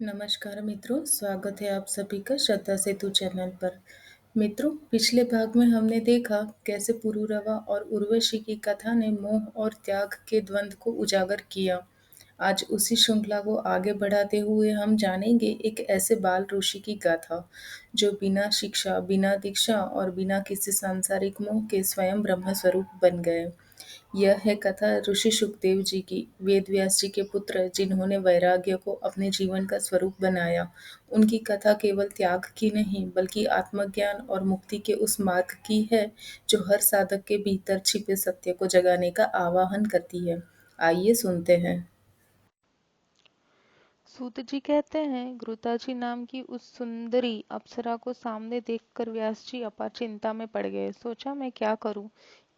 नमस्कार मित्रों, स्वागत है आप सभी का श्रद्धा सेतु चैनल पर। मित्रों, पिछले भाग में हमने देखा कैसे पुरूरवा और उर्वशी की कथा ने मोह और त्याग के द्वंद्व को उजागर किया। आज उसी श्रृंखला को आगे बढ़ाते हुए हम जानेंगे एक ऐसे बाल ऋषि की गाथा जो बिना शिक्षा, बिना दीक्षा और बिना किसी सांसारिक मोह के स्वयं ब्रह्म स्वरूप बन गए। यह है कथा ऋषि सुखदेव जी की, वेद व्यास जी के पुत्र जिन्होंने वैराग्य को अपने जीवन का स्वरूप बनाया। उनकी कथा केवल त्याग की नहीं बल्कि आत्मज्ञान और मुक्ति के उस मार्ग की है जो हर साधक के भीतर छिपे सत्य को जगाने का आह्वान करती है। आइए सुनते हैं। सूत जी कहते हैं, घृताजी नाम की उस सुंदरी अप्सरा को सामने देखकर व्यास जी अपार चिंता में पड़ गए। सोचा, मैं क्या करूं?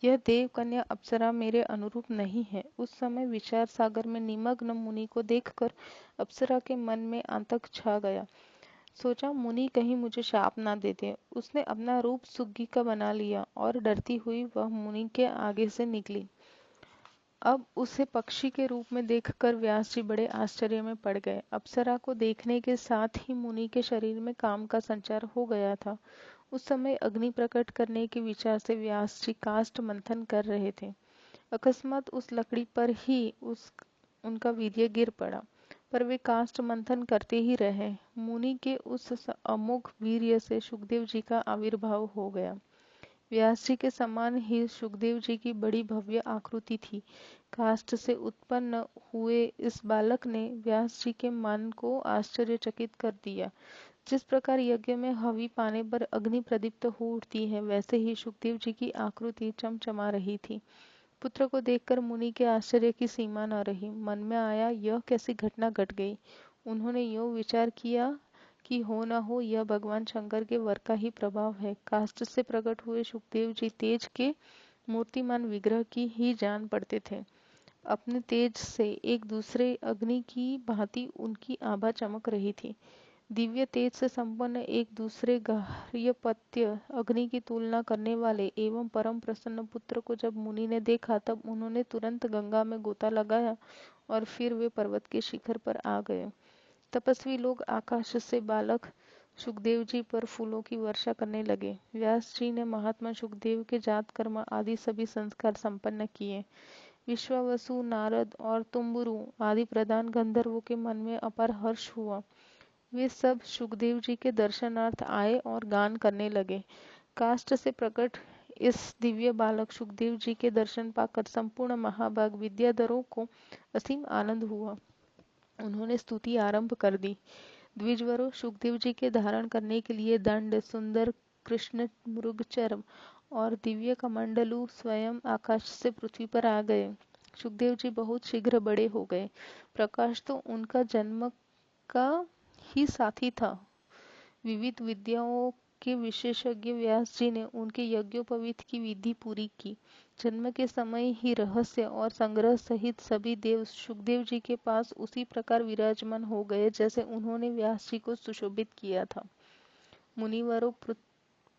यह देव कन्या अप्सरा मेरे अनुरूप नहीं है। उस समय विचार सागर में निमग्न मुनि को देखकर अप्सरा के मन में आतंक छा गया। सोचा, मुनि कहीं मुझे शाप ना दे दे। उसने अपना रूप सुग्गी का बना लिया और डरती हुई वह मुनि के आगे से निकली। अब उसे पक्षी के रूप में देखकर व्यास जी बड़े आश्चर्य में पड़ गए। अप्सरा को देखने के साथ ही मुनि के शरीर में काम का संचार हो गया था। उस समय अग्नि प्रकट करने के विचार से व्यास जी काष्ठ मंथन कर रहे थे। अकस्मात उस लकड़ी पर ही उनका वीर्य गिर पड़ा, पर वे काष्ठ मंथन करते ही रहे। मुनि के उस अमोघ वीर्य से सुखदेव जी का आविर्भाव हो गया। व्यास जी के समान ही सुखदेव जी की बड़ी भव्य आकृति थी। काष्ठ से उत्पन्न हुए इस बालक ने व्यास जी के मन को आश्चर्यचकित कर दिया। जिस प्रकार यज्ञ में हवि पाने पर अग्नि प्रदीप्त हो उठती है, वैसे ही सुखदेव जी की आकृति चमचमा रही थी। पुत्र को देखकर मुनि के आश्चर्य की सीमा न रही। मन में आया, यह कैसी घटना घट गई। उन्होंने यूं विचार किया कि हो न हो यह भगवान शंकर के वर का ही प्रभाव है। काष्ठ से प्रकट हुए सुखदेव जी तेज के मूर्तिमान विग्रह की ही जान पड़ते थे। अपने तेज से एक दूसरे अग्नि की भांति उनकी आभा चमक रही थी। दिव्य तेज से संपन्न एक दूसरे गार्हपत्य अग्नि की तुलना करने वाले एवं परम प्रसन्न पुत्र को जब मुनि ने देखा, तब उन्होंने तुरंत गंगा में गोता लगाया और फिर वे पर्वत के शिखर पर आ गए। तपस्वी लोग आकाश से बालक सुखदेव जी पर फूलों की वर्षा करने लगे। व्यास जी ने महात्मा सुखदेव के जात कर्म आदि सभी संस्कार संपन्न किए। विश्वावसु, नारद और तुम्बुरु आदि प्रधान गंधर्वों के मन में अपार हर्ष हुआ। वे सब सुखदेव जी के दर्शनार्थ आए और गान करने लगे। काष्ठ से प्रकट इस दिव्य बालक सुखदेव जी के दर्शन पाकर संपूर्ण महाभाग विद्याधरों को असीम आनंद हुआ। उन्होंने स्तुति आरंभ कर दी। द्विजवरों, सुखदेव जी के धारण करने के लिए दंड, सुंदर कृष्ण मृग चर्म और दिव्य कमंडलु स्वयं आकाश से पृथ्वी पर आ गए। सुखदेव जी बहुत शीघ्र बड़े हो गए। प्रकाश तो उनका जन्म का ही साथी था। विविध विद्याओं के विशेषज्ञ व्यास जी ने उनके यज्ञोपवीत की विधि पूरी की। जन्म के समय ही रहस्य और संग्रह सहित सभी देव सुखदेव जी के पास उसी प्रकार विराजमान हो गए जैसे उन्होंने व्यास जी को सुशोभित किया था। मुनिवरों,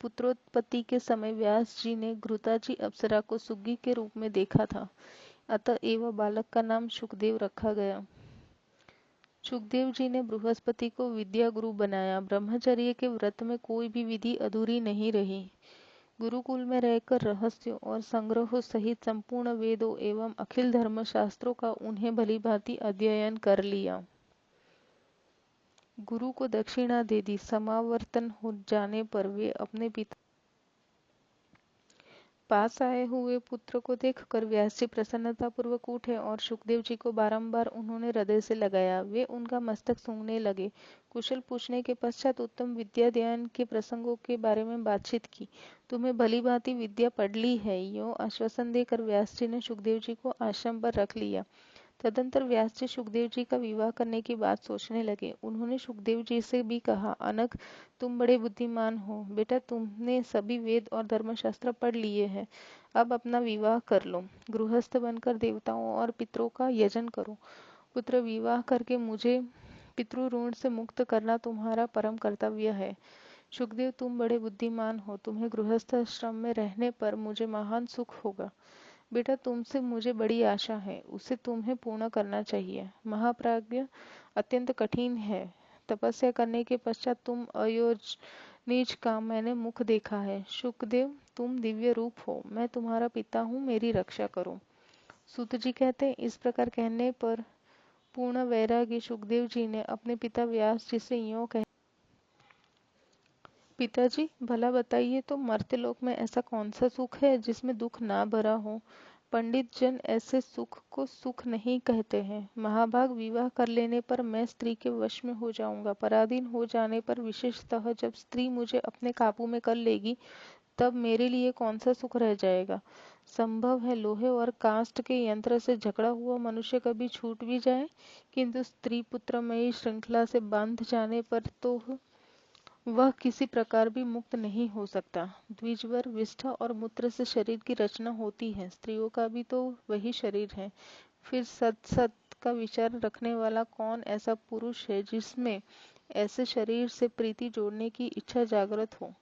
पुत्रोत्पत्ति के समय व्यास जी ने घृताजी अप्सरा को सुग्गी के रूप में देखा था, अतएव बालक का नाम सुखदेव रखा गया। सुखदेव जी ने बृहस्पति को विद्या गुरु बनाया। ब्रह्मचर्य के व्रत में कोई भी विधि अधूरी नहीं रही। गुरुकुल में रहकर रहस्यों और संग्रहों सहित संपूर्ण वेदों एवं अखिल धर्मशास्त्रों का उन्हें भलीभांति अध्ययन कर लिया। गुरु को दक्षिणा दे दी। समावर्तन हो जाने पर वे अपने पिता पास आए हुए पुत्र को देखकर व्यास जी प्रसन्नतापूर्वक उठे और सुखदेव जी को बारंबार उन्होंने हृदय से लगाया। वे उनका मस्तक सूंघने लगे। कुशल पूछने के पश्चात उत्तम विद्याध्ययन के प्रसंगों के बारे में बातचीत की। तुम्हें भली भांति विद्या पढ़ ली है, यो आश्वासन देकर व्यास जी ने सुखदेव जी को आश्रम पर रख लिया। तदंतर व्यास जी सुखदेव जी का विवाह करने की बात सोचने लगे। उन्होंने सुखदेव जी से भी कहा, अनक, तुम बड़े बुद्धिमान हो बेटा, तुमने सभी वेद और धर्मशास्त्र पढ़ लिए हैं। अब अपना विवाह कर लो। गृहस्थ बनकर देवताओं और पितरों का यजन करो। पुत्र विवाह करके मुझे पितृ ऋण से मुक्त करना तुम्हारा परम कर्तव्य है। सुखदेव, तुम बड़े बुद्धिमान हो। तुम्हें गृहस्थ आश्रम में रहने पर मुझे महान सुख होगा। बेटा, तुमसे मुझे बड़ी आशा है, उसे तुम्हें पूर्ण करना चाहिए। महाप्राज्ञ अत्यंत कठिन है। तपस्या करने के पश्चात तुम अयोनिज का मैंने मुख देखा है। शुकदेव, तुम दिव्य रूप हो, मैं तुम्हारा पिता हूँ, मेरी रक्षा करो। सूत जी कहते हैं, इस प्रकार कहने पर पूर्ण वैरागी सुखदेव जी ने अपने पिता व्यास जी से यूं कहा, पिताजी भला बताइए तो मर्त्यलोक में ऐसा कौन सा सुख है जिसमें दुख ना भरा हो। पंडित जन ऐसे सुख को सुख नहीं कहते हैं। महाभाग, विवाह कर लेने पर मैं स्त्री के वश में हो जाऊंगा। पराधीन हो जाने पर, विशेषतः जब स्त्री मुझे अपने काबू में कर लेगी, तब मेरे लिए कौन सा सुख रह जाएगा। संभव है लोहे और काष्ठ के यंत्र से झगड़ा हुआ मनुष्य कभी छूट भी जाए, किंतु स्त्री पुत्रमयी श्रृंखला से बांध जाने पर तो वह किसी प्रकार भी मुक्त नहीं हो सकता। द्विजवर, विष्ठा और मूत्र से शरीर की रचना होती है, स्त्रियों का भी तो वही शरीर है। फिर सत सत का विचार रखने वाला कौन ऐसा पुरुष है जिसमें ऐसे शरीर से प्रीति जोड़ने की इच्छा जागृत हो।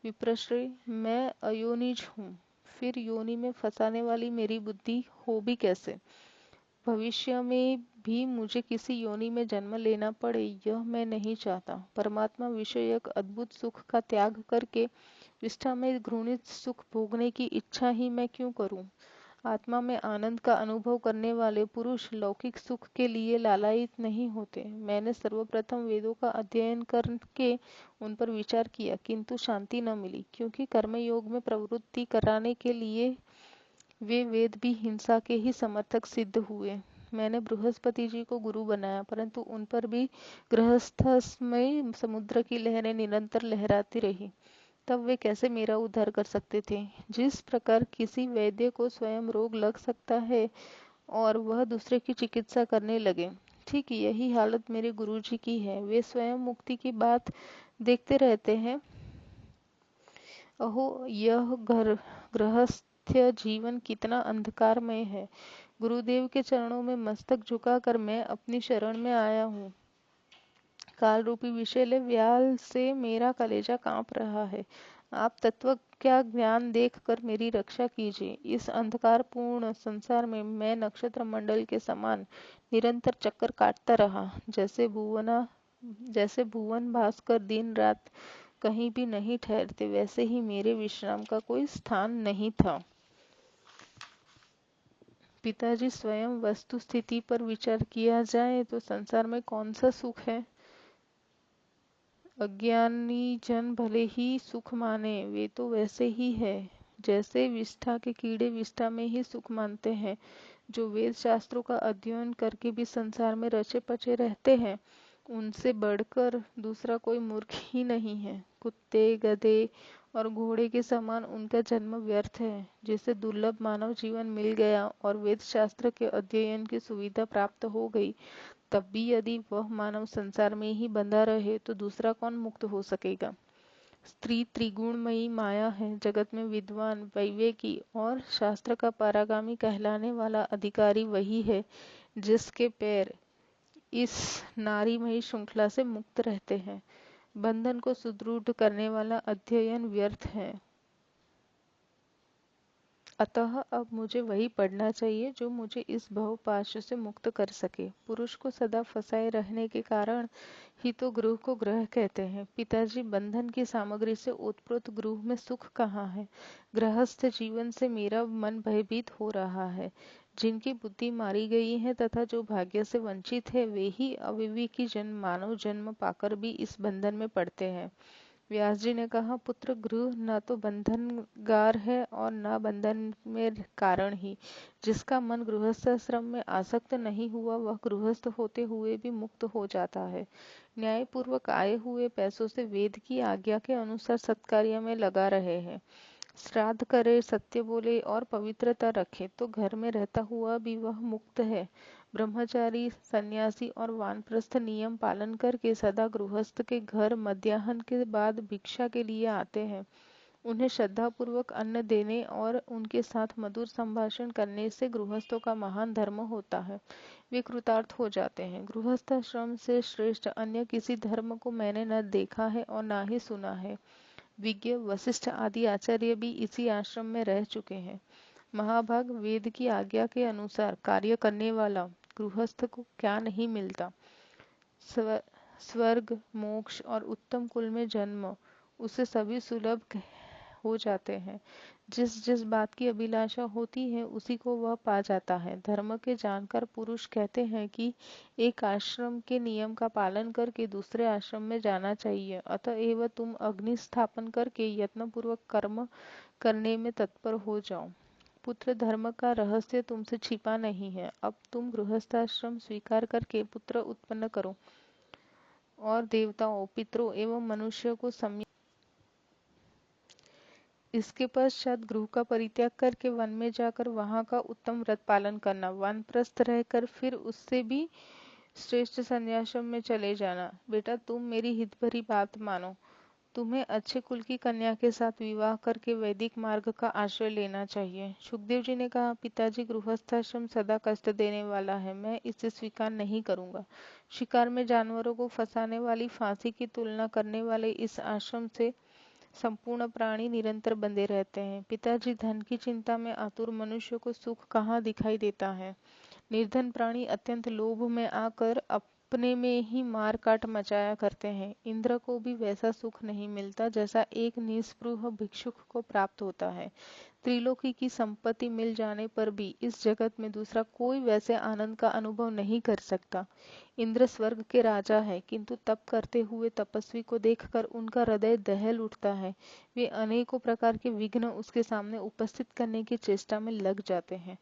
विप्रश्री, मैं अयोनिज हूँ, फिर योनि में फंसाने वाली मेरी बुद्धि हो भी कैसे। भविष्य में भी मुझे किसी योनि में जन्म लेना पड़े, यह मैं नहीं चाहता। परमात्मा विषयक अद्भुत सुख का त्याग करके विष्ठा में घृणित सुख भोगने की इच्छा ही मैं क्यों करूं। आत्मा में आनंद का अनुभव करने वाले पुरुष लौकिक सुख के लिए लालायित नहीं होते। मैंने सर्वप्रथम वेदों का अध्ययन करके उन पर विचार किया, किंतु शांति न मिली, क्योंकि कर्मयोग में प्रवृत्ति कराने के लिए वे वेद भी हिंसा के ही समर्थक सिद्ध हुए। मैंने बृहस्पति जी को गुरु बनाया, परंतु उन पर भी गृहस्थमय समुद्र की लहरें निरंतर लहराती रही। तब वे कैसे मेरा उद्धार कर सकते थे। जिस प्रकार किसी वैद्य को स्वयं रोग लग सकता है और वह दूसरे की चिकित्सा करने लगे, ठीक यही हालत मेरे गुरुजी की है। वे स्वयं मुक्ति की बात देखते रहते हैं। अहो, यह गृहस्थ्य जीवन कितना अंधकारमय है। गुरुदेव के चरणों में मस्तक झुकाकर मैं अपनी शरण में आया हूँ। काल रूपी विषैले व्याल से मेरा कलेजा कांप रहा है। आप तत्व क्या ज्ञान देखकर मेरी रक्षा कीजिए। इस अंधकारपूर्ण संसार में मैं नक्षत्र मंडल के समान निरंतर चक्कर काटता रहा। जैसे भुवन भास्कर दिन रात कहीं भी नहीं ठहरते, वैसे ही मेरे विश्राम का कोई स्थान नहीं था। पिताजी, स्वयं वस्तु स्थिति पर विचार किया जाए तो संसार में कौन सा सुख है। अज्ञानी जन भले ही सुख माने, वे तो वैसे ही है जैसे विष्ठा के कीड़े विष्ठा में ही सुख मानते हैं। जो वेद शास्त्रों का अध्ययन करके भी संसार में रचे पचे रहते हैं, उनसे बढ़कर दूसरा कोई मूर्ख ही नहीं है। कुत्ते, गधे और घोड़े के समान उनका जन्म व्यर्थ है। जिसे दुर्लभ मानव जीवन मिल गया और वेद शास्त्र के अध्ययन की सुविधा प्राप्त हो गई, तब भी यदि वह मानव संसार में ही बंधा रहे तो दूसरा कौन मुक्त हो सकेगा। स्त्री त्रिगुणमयी माया है। जगत में विद्वान, विवेकी और शास्त्र का परागामी कहलाने वाला अधिकारी वही है जिसके पैर इस नारीमयी श्रृंखला से मुक्त रहते हैं। बंधन को सुदृढ़ करने वाला अध्ययन व्यर्थ है। अतः अब मुझे वही पढ़ना चाहिए जो मुझे इस भवपाश से मुक्त कर सके। पुरुष को सदा फंसाए रहने के कारण ही तो गृह को ग्रह कहते हैं। पिताजी, बंधन की सामग्री से ओतप्रोत गृह में सुख कहाँ है। गृहस्थ जीवन से मेरा मन भयभीत हो रहा है। जिनकी बुद्धि मारी गई है तथा जो भाग्य से वंचित है, वे ही अविवेकी जन मानव जन्म पाकर भी इस बंधन में पड़ते हैं। व्यास जी ने कहा, पुत्र, गृह न तो बंधनगार है और न बंधन में कारण ही। जिसका मन गृहस्थाश्रम में आसक्त नहीं हुआ, वह गृहस्थ होते हुए भी मुक्त हो जाता है। न्यायपूर्वक आए हुए पैसों से वेद की आज्ञा के अनुसार सत्कार्य में लगा रहे हैं। श्राद्ध करे, सत्य बोले और पवित्रता रखे तो घर में रहता हुआ भी वह मुक्त है। ब्रह्मचारी, सन्यासी और वानप्रस्थ नियम पालन करके सदा गृहस्थ के घर मध्याह्न के बाद भिक्षा के लिए आते हैं। उन्हें श्रद्धापूर्वक अन्न देने और उनके साथ मधुर संभाषण करने से गृहस्थों का महान धर्म होता है। वे कृतार्थ हो जाते हैं। गृहस्थाश्रम से श्रेष्ठ अन्य किसी धर्म को मैंने न देखा है और न ही सुना है। विज्ञ, वशिष्ठ आदि आचार्य भी इसी आश्रम में रह चुके हैं। महाभाग, वेद की आज्ञा के अनुसार कार्य करने वाला गृहस्थ को क्या नहीं मिलता। स्वर्ग, मोक्ष और उत्तम कुल में जन्म उसे सभी सुलभ हो जाते हैं। जिस जिस बात की अभिलाषा होती है उसी को वह पा जाता है। धर्म के जानकार पुरुष कहते हैं कि एक आश्रम के नियम का पालन करके दूसरे आश्रम में जाना चाहिए, अतएव तुम अग्नि स्थापन करके यत्नपूर्वक कर्म करने में तत्पर हो जाओ। पुत्र धर्म का रहस्य तुमसे छिपा नहीं है। अब तुम गृहस्थाश्रम स्वीकार करके पुत्र उत्पन्न करो और देवताओं, पितरों एवं मनुष्य को संयम। इसके पश्चात गृह का परित्याग करके वन में जाकर वहां का उत्तम व्रत पालन करना, वानप्रस्थ रहकर फिर उससे भी श्रेष्ठ संन्यासम में चले जाना। बेटा, तुम मेरी हित भरी बात मानो। तुम्हें अच्छे कुल की कन्या के साथ विवाह करके वैदिक मार्ग का आश्रय लेना चाहिए। सुखदेव जी ने कहा, पिताजी, गृहस्थाश्रम सदा कष्ट देने वाला है, मैं इसे स्वीकार नहीं करूंगा। शिकार में जानवरों को फंसाने वाली फांसी की तुलना करने वाले इस आश्रम से संपूर्ण प्राणी निरंतर बंधे रहते हैं। पिताजी, धन की चिंता में आतुर मनुष्य को सुख कहाँ दिखाई देता है। निर्धन प्राणी अत्यंत लोभ में आकर अपने में ही मार काट मचाया करते हैं। इंद्र को भी वैसा सुख नहीं मिलता जैसा एक निस्पृह भिक्षुक को प्राप्त होता है। त्रिलोकी की संपत्ति मिल जाने पर भी इस जगत में दूसरा कोई वैसे आनंद का अनुभव नहीं कर सकता। इंद्र स्वर्ग के राजा है, किंतु तप करते हुए तपस्वी को देखकर उनका हृदय दहल उठता है। वे अनेकों प्रकार के विघ्न उसके सामने उपस्थित करने की चेष्टा में लग जाते हैं।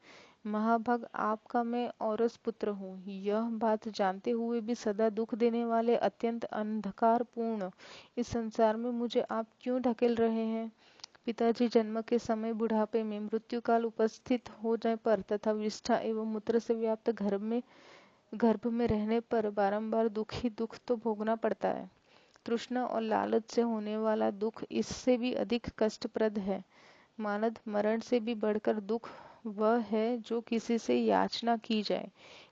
महाभाग, आपका मैं औरस पुत्र हूँ, यह बात जानते हुए भी सदा दुख देने वाले अत्यंत अंधकारपूर्ण इस संसार में मुझे आप क्यों ढकेल रहे हैं। पिताजी, जन्म के समय बुढ़ापे में मृत्यु काल उपस्थित हो जाने पर तथा विष्ठा एवं मूत्र से व्याप्त गर्भ में रहने पर बारंबार दुख ही दुख तो भोगना पड़ता है। तृष्णा और लालच से होने वाला दुख इससे भी अधिक कष्टप्रद है। मानद मरण से भी बढ़कर दुख वह है जो किसी से याचना की जाए।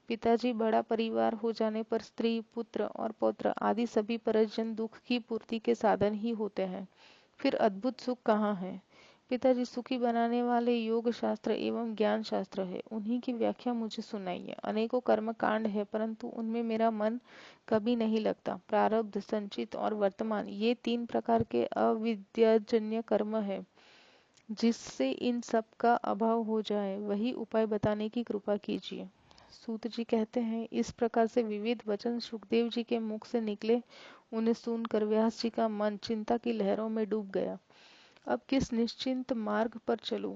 पिताजी, बड़ा परिवार हो जाने पर स्त्री, पुत्र और पौत्र आदि सभी परिजन दुख की पूर्ति के साधन ही होते हैं। फिर अद्भुत सुख कहाँ है। पिताजी, सुखी बनाने वाले योग शास्त्र एवं ज्ञान शास्त्र है, उन्हीं की व्याख्या मुझे सुनाइए। अनेकों कर्म कांड है, परंतु उनमें मेरा मन कभी नहीं लगता। प्रारब्ध, संचित और वर्तमान, ये 3 प्रकार के अविद्याजन्य कर्म है। जिससे इन सब का अभाव हो जाए, वही उपाय बताने की कृपा कीजिए। सूत जी कहते हैं, इस प्रकार से विविध वचन सुखदेव जी के मुख से निकले। उन्हें सुनकर व्यास जी का मन चिंता की लहरों में डूब गया। अब किस निश्चिंत मार्ग पर चलूं,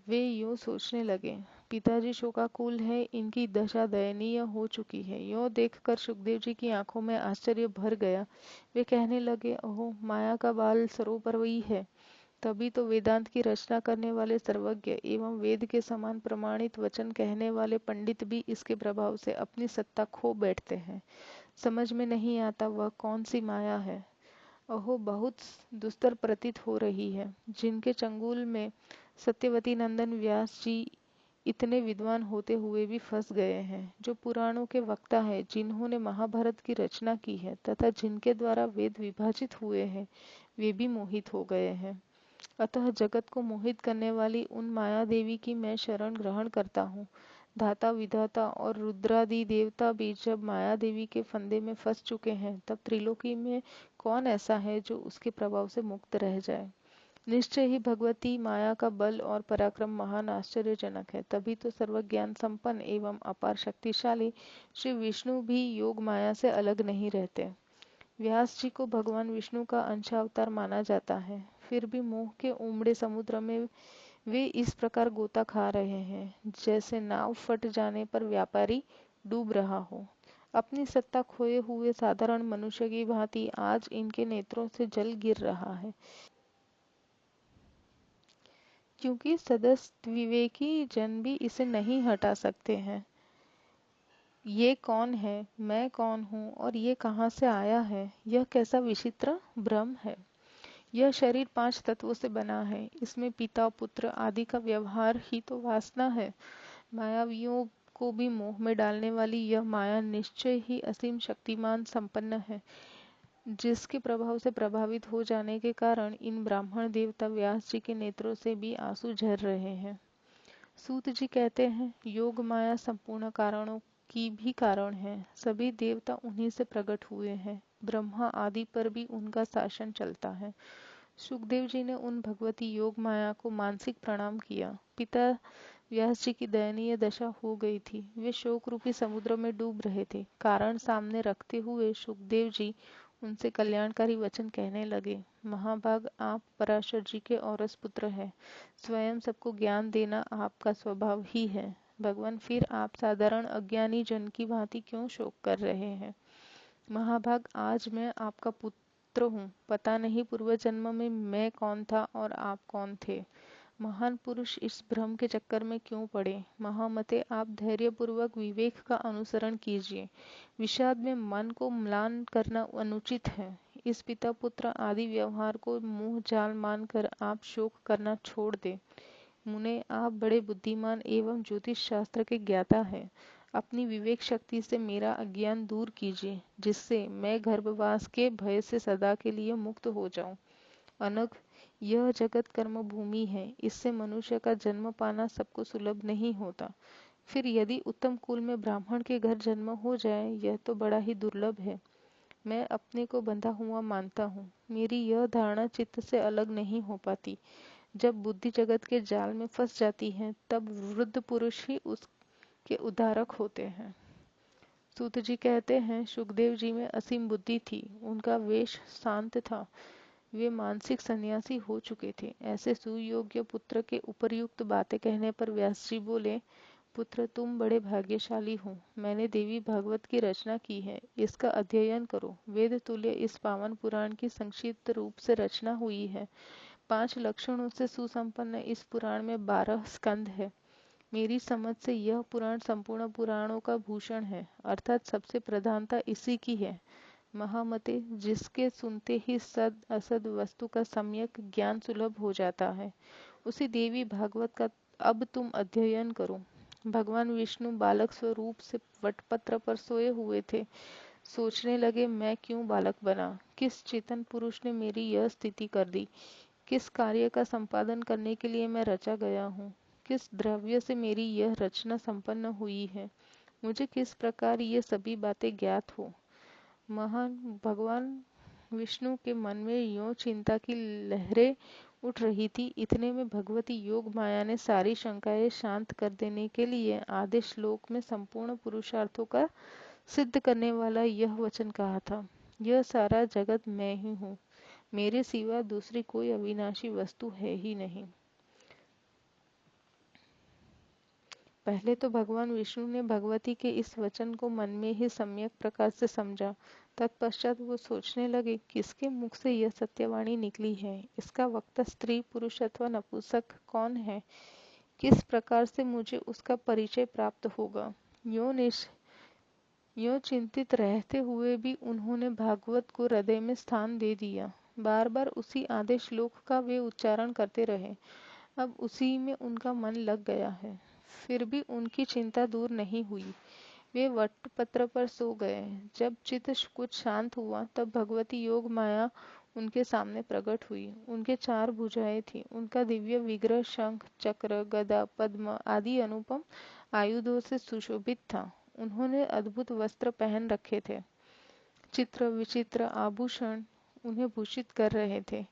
वे यूं सोचने लगे। पिताजी शोकाकुल है, इनकी दशा दयनीय हो चुकी है। यो देखकर सुखदेव जी की आंखों में आश्चर्य भर गया। वे कहने लगे, ओह, माया का बाल सरोपरी है। तभी तो वेदांत की रचना करने वाले सर्वज्ञ एवं वेद के समान प्रमाणित वचन कहने वाले पंडित भी इसके प्रभाव से अपनी सत्ता खो बैठते हैं। समझ में नहीं आता वह कौन सी माया है। अहो, बहुत दुस्तर प्रतीत हो रही है। जिनके चंगुल में सत्यवती नंदन व्यास जी इतने विद्वान होते हुए भी फंस गए हैं, जो पुराणों के वक्ता है, जिन्होंने महाभारत की रचना की है तथा जिनके द्वारा वेद विभाजित हुए हैं, वे भी मोहित हो गए हैं। अतः जगत को मोहित करने वाली उन माया देवी की मैं शरण ग्रहण करता हूँ। धाता, विधाता और रुद्रादि देवता भी जब माया देवी के फंदे में फंस चुके हैं, तब त्रिलोकी में कौन ऐसा है जो उसके प्रभाव से मुक्त रह जाए। निश्चय ही भगवती माया का बल और पराक्रम महान आश्चर्यजनक है। तभी तो सर्वज्ञान संपन्न एवं अपार शक्तिशाली श्री विष्णु भी योग माया से अलग नहीं रहते। व्यास जी को भगवान विष्णु का अंशावतार माना जाता है, फिर भी मोह के उमड़े समुद्र में वे इस प्रकार गोता खा रहे हैं, जैसे नाव फट जाने पर व्यापारी डूब रहा हो। अपनी सत्ता खोए हुए साधारण मनुष्य की भांति आज इनके नेत्रों से जल गिर रहा है, क्योंकि सदस्य विवेकी जन भी इसे नहीं हटा सकते हैं। ये कौन है, मैं कौन हूँ और ये कहाँ से आया है, यह कैसा विचित्र भ्रम है। यह शरीर 5 तत्वों से बना है। इसमें पिता, पुत्र आदि का व्यवहार ही तो वासना है। मायावियों को भी मोह में डालने वाली यह माया निश्चय ही असीम शक्तिमान संपन्न है, जिसके प्रभाव से प्रभावित हो जाने के कारण इन ब्राह्मण देवता व्यास जी के नेत्रों से भी आंसू झर रहे हैं। सूत जी कहते हैं, योग माया संपूर्ण कारणों की भी कारण है। सभी देवता उन्हीं से प्रकट हुए हैं। ब्रह्मा आदि पर भी उनका शासन चलता है। सुखदेव जी ने उन भगवती योग माया को मानसिक प्रणाम किया। पिता व्यास जी की दयनीय दशा हो गई थी। वे शोक रूपी समुद्र में डूब रहे थे। कारण सामने रखते हुए सुखदेव जी उनसे कल्याणकारी वचन कहने लगे। महाभाग, आप पराशर जी के औरस पुत्र हैं। स्वयं सबको ज्ञान देना आपका स्वभाव ही है। भगवान, फिर आप साधारण अज्ञानी जन की भांति क्यों शोक कर रहे हैं? महाभाग, आज मैं आपका पुत्र हूँ। पता नहीं पूर्व जन्म में मैं कौन था और आप कौन थे। महान पुरुष इस भ्रम के चक्कर में क्यों पड़े? महामते, आप धैर्यपूर्वक विवेक का अनुसरण कीजिए। विषाद में मन को म्लान करना अनुचित है। इस पिता पुत्र आदि व्यवहार को मुंह जाल मानकर आप शोक करना छोड़ दें। मुने, आप बड़े बुद्धिमान एवं ज्योतिष शास्त्र के ज्ञाता हैं। अपनी विवेक शक्ति से मेरा अज्ञान दूर कीजिए, जिससे मैं गर्भवास के भय से सदा के लिए मुक्त हो जाऊं। अनघ, यह जगत कर्म भूमि है। इससे मनुष्य का जन्म पाना सबको सुलभ नहीं होता। फिर यदि उत्तम कुल में ब्राह्मण के घर जन्म हो जाए, यह तो बड़ा ही दुर्लभ है। मैं अपने को बंधा हुआ मानता हूँ। मेरी यह धारणा चित्त से अलग नहीं हो पाती। जब बुद्धि जगत के जाल में फंस जाती है, तब वृद्ध पुरुष ही उसके उद्धारक होते हैं। सूत जी कहते हैं, सुखदेव जी में असीम बुद्धि थी। उनका वेश शांत था। वे मानसिक सन्यासी हो चुके थे। ऐसे सुयोग्य पुत्र के उपर्युक्त बातें कहने पर व्यास जी बोले, पुत्र, तुम बड़े भाग्यशाली हो। मैंने देवी भागवत की रचना की है। इसका अध्ययन करो। वेद तुल्य इस पावन पुराण की संक्षिप्त रूप से रचना हुई है। 5 लक्षणों से सुसंपन्न इस पुराण में 12 स्कंद है। मेरी समझ से यह पुराण संपूर्ण पुराणों का भूषण है, अर्थात सबसे प्रधानता इसी की है। महामते, जिसके सुनते ही सद असद वस्तु का सम्यक ज्ञान सुलभ हो जाता है, उसी देवी भागवत का अब तुम अध्ययन करो। भगवान विष्णु बालक स्वरूप से वटपत्र पर सोए हुए थे। सोचने लगे, मैं क्यों बालक बना? किस चेतन पुरुष ने मेरी यह स्थिति कर दी? किस कार्य का संपादन करने के लिए मैं रचा गया हूँ? किस द्रव्य से मेरी यह रचना संपन्न हुई है? मुझे किस प्रकार ये सभी बातें ज्ञात हो? महान भगवान विष्णु के मन में यों चिंता की लहरें उठ रही थी। इतने में भगवती योग माया ने सारी शंकाएं शांत कर देने के लिए आधे श्लोक में संपूर्ण पुरुषार्थों का सिद्ध करने वाला यह वचन कहा था, यह सारा जगत मैं ही हूँ। मेरे सिवा दूसरी कोई अविनाशी वस्तु है ही नहीं। पहले तो भगवान विष्णु ने भगवती के इस वचन को मन में ही सम्यक प्रकार से समझा। तत्पश्चात वो सोचने लगे, किसके मुख से यह सत्यवाणी निकली है? इसका वक्ता स्त्री, पुरुष अथवा नपुंसक कौन है? किस प्रकार से मुझे उसका परिचय प्राप्त होगा? यों चिंतित रहते हुए भी उन्होंने भागवत को हृदय में स्थान दे दिया। बार बार उसी आधे श्लोक का वे उच्चारण करते रहे। अब उसी में उनका मन लग गया है। फिर भी उनकी चिंता दूर नहीं हुई। वे वटपत्र पर सो गए। जब चित्त कुछ शांत हुआ, तब भगवती योग माया उनके सामने प्रकट हुई। उनके 4 भुजाएं थीं। उनका दिव्य विग्रह शंख, चक्र, गदा, पद्म आदि अनुपम आयुधों से सुशोभित था। उन्होंने अद्भुत वस्त्र पहन रखे थे। चित्र विचित्र आभूषण उन्हें भूषित कर रहे थे।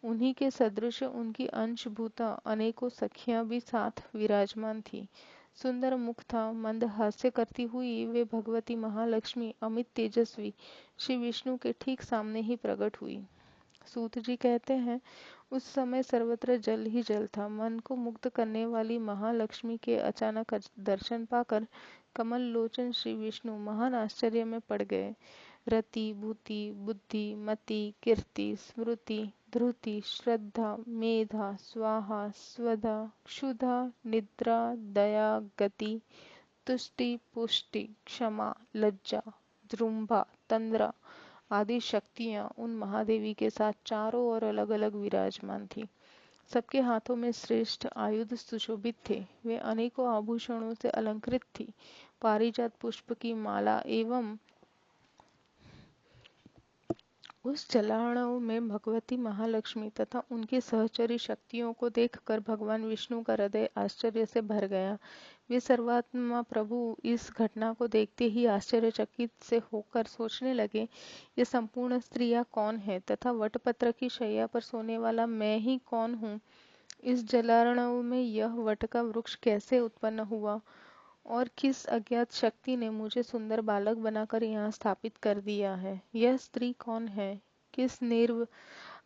उन्हीं के सदृश उनकी अंशभूता अनेकों सखियां भी साथ विराजमान थी। सुंदर मुख था। मंद हास्य करती हुई वे भगवती महालक्ष्मी अमित तेजस्वी श्री विष्णु के ठीक सामने ही प्रकट हुई। सूत जी कहते हैं, उस समय सर्वत्र जल ही जल था। मन को मुक्त करने वाली महालक्ष्मी के अचानक दर्शन पाकर कमल लोचन श्री विष्णु महान आश्चर्य में पड़ गए। रति, भूति, बुद्धि, मति, कीर्ति, स्मृति, धृति, श्रद्धा, मेधा, स्वाहा, स्वधा, क्षुधा, निद्रा, दया, गति, तुष्टि, पुष्टि, क्षमा, लज्जा, जृंभा, तंद्रा आदि शक्तियां उन महादेवी के साथ चारों ओर अलग अलग विराजमान थी। सबके हाथों में श्रेष्ठ आयुध सुशोभित थे। वे अनेकों आभूषणों से अलंकृत थी। पारिजात पुष्प की माला एवं उस चलाणों में भगवती महालक्ष्मी तथा उनकी सहचरी शक्तियों को देखकर भगवान विष्णु का हृदय आश्चर्य से भर गया। वे सर्वात्मा प्रभु इस घटना को देखते ही आश्चर्यचकित से होकर सोचने लगे, ये संपूर्ण स्त्रियां कौन है तथा वटपत्र की शैया पर सोने वाला मैं ही कौन हूँ। इस जलार्णव में यह वट का वृक्ष कैसे उत्पन्न हुआ और किस अज्ञात शक्ति ने मुझे सुंदर बालक बनाकर यहाँ स्थापित कर दिया है। यह स्त्री कौन है, किस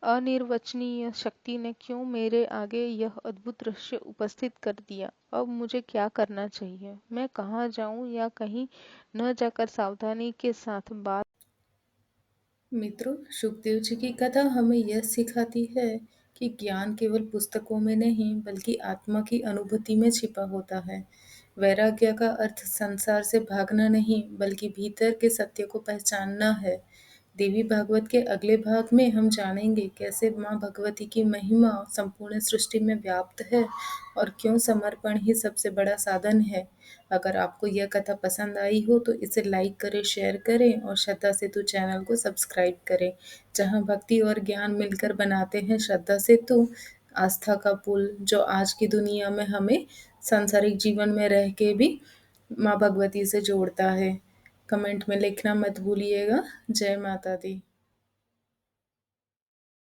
अनिर्वचनीय शक्ति ने क्यों मेरे आगे यह अद्भुत दृश्य उपस्थित कर दिया। अब मुझे क्या करना चाहिए, मैं कहाँ जाऊं या कहीं न जाकर सावधानी के साथ बात। मित्रों, सुखदेव जी की कथा हमें यह सिखाती है कि ज्ञान केवल पुस्तकों में नहीं बल्कि आत्मा की अनुभूति में छिपा होता है। वैराग्य का अर्थ संसार से भागना नहीं बल्कि भीतर के सत्य को पहचानना है। देवी भागवत के अगले भाग में हम जानेंगे कैसे माँ भगवती की महिमा संपूर्ण सृष्टि में व्याप्त है और क्यों समर्पण ही सबसे बड़ा साधन है। अगर आपको यह कथा पसंद आई हो तो इसे लाइक करें, शेयर करें और श्रद्धा सेतु चैनल को सब्सक्राइब करें, जहां भक्ति और ज्ञान मिलकर बनाते हैं श्रद्धा सेतु, आस्था का पुल, जो आज की दुनिया में हमें सांसारिक जीवन में रह के भी माँ भगवती से जोड़ता है। कमेंट में लिखना मत भूलिएगा। जय माता दी।